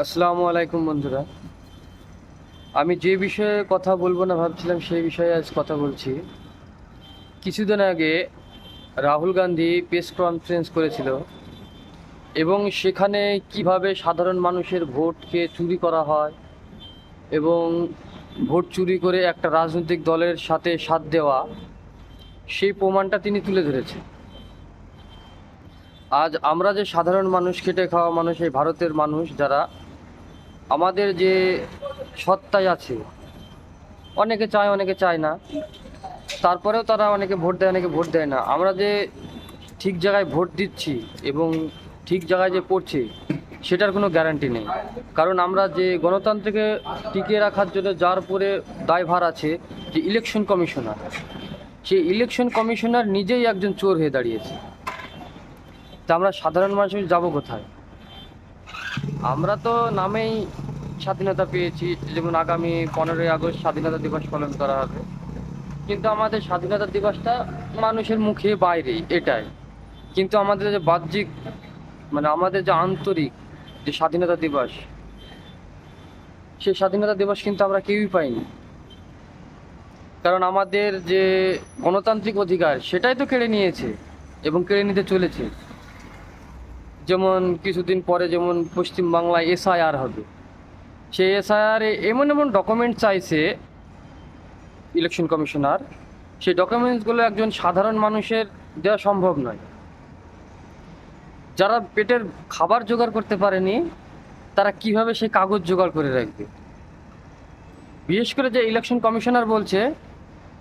আসসালামু আলাইকুম বন্ধুরা। আমি যে বিষয়ে কথা বলবো না ভাবছিলাম সেই বিষয়ে আজ কথা বলছি। কিছুদিন আগে রাহুল গান্ধী প্রেস কনফারেন্স করেছিল এবং সেখানে কিভাবে সাধারণ মানুষের ভোটকে চুরি করা হয় এবং ভোট চুরি করে একটা রাজনৈতিক দলের সাথে সাথ দেওয়া, সেই প্রমাণটা তিনি তুলে ধরেছেন। আজ আমরা যে সাধারণ মানুষ, খেটে খাওয়া মানুষ, এই ভারতের মানুষ যারা, আমাদের যে সত্তায় আছে, অনেকে চায় অনেকে চায় না, তারপরেও তারা অনেকে ভোট দেয় অনেকে ভোট দেয় না। আমরা যে ঠিক জায়গায় ভোট দিচ্ছি এবং ঠিক জায়গায় যে পড়ছে সেটার কোনো গ্যারান্টি নেই। কারণ আমরা যে গণতন্ত্রকে টিকিয়ে রাখার জন্য যার উপরে দায়ভার আছে, যে ইলেকশন কমিশনার, সেই ইলেকশন কমিশনার নিজেই একজন চোর হয়ে দাঁড়িয়েছে। তা আমরা সাধারণ মানুষ যাব কোথায়? আমরা তো নামেই স্বাধীনতা পেয়েছি, যেমন আগামী 15ই আগস্ট স্বাধীনতা দিবস পালন করা হবে, কিন্তু আমাদের স্বাধীনতা দিবসটা মানুষের মুখে বাইরে এটাই। কিন্তু আমাদের যে বাহ্যিক, মানে আমাদের যে আন্তরিক যে স্বাধীনতা দিবস, সেই স্বাধীনতা দিবস কিন্তু আমরা কেউই পাইনি। কারণ আমাদের যে গণতান্ত্রিক অধিকার সেটাই তো কেড়ে নিয়েছে এবং কেড়ে নিতে চলেছে। যেমন কিছুদিন পরে যেমন পশ্চিমবাংলায় এসআইআর হবে, সেই এসআইআর এমন এমন ডকুমেন্ট চাইছে ইলেকশন কমিশনার, সেই ডকুমেন্টসগুলো একজন সাধারণ মানুষের দেওয়া সম্ভব নয়। যারা পেটের খাবার জোগাড় করতে পারেনি তারা কিভাবে সেই কাগজ জোগাড় করে রাখবে? বিশেষ করে যে ইলেকশন কমিশনার বলছে,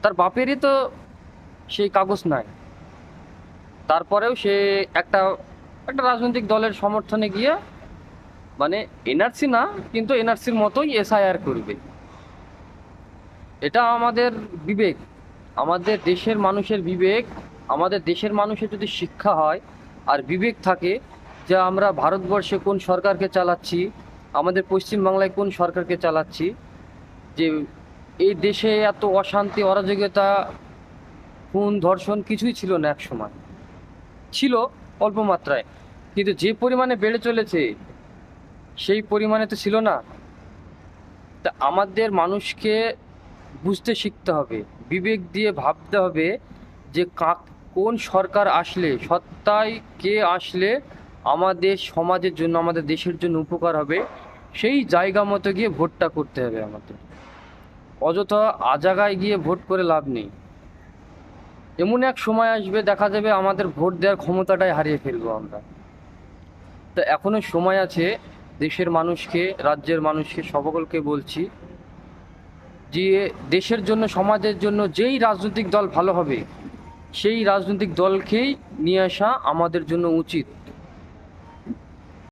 তার বাপেরই তো সেই কাগজ নাই, তারপরেও সে একটা একটা রাজনৈতিক দলের সমর্থনে গিয়ে, মানে এনআরসি না কিন্তু এনআরসির মতোই এসআইআর করবে। এটা আমাদের বিবেক, আমাদের দেশের মানুষের বিবেক, আমাদের দেশের মানুষের যদি শিক্ষা হয় আর বিবেক থাকে যে আমরা ভারতবর্ষে কোন সরকারকে চালাচ্ছি, আমাদের পশ্চিমবাংলায় কোন সরকারকে চালাচ্ছি, যে এই দেশে এত অশান্তি অরাজকতা খুন ধর্ষণ কিছুই ছিল না, এক সময় ছিল অল্প মাত্রায়, কিন্তু যে পরিমাণে বেড়ে চলেছে সেই পরিমাণে তো ছিল না। তা আমাদের মানুষকে বুঝতে শিখতে হবে, বিবেক দিয়ে ভাবতে হবে যে কোন সরকার আসলে, সত্তায় কে আসলে আমাদের সমাজের জন্য আমাদের দেশের জন্য উপকার হবে, সেই জায়গা মতো গিয়ে ভোটটা করতে হবে আমাদের। অযথা আজাগায় গিয়ে ভোট করে লাভ নেই। এমন এক সময় আসবে দেখা যাবে আমাদের ভোট দেওয়ার ক্ষমতাটাই হারিয়ে ফেলবো আমরা। তো এখনো সময় আছে। দেশের মানুষকে, রাজ্যের মানুষকে, সকলকে বলছি যে দেশের জন্য সমাজের জন্য যেই রাজনৈতিক দল ভালো হবে সেই রাজনৈতিক দলকেই নিয়ে আসা আমাদের জন্য উচিত।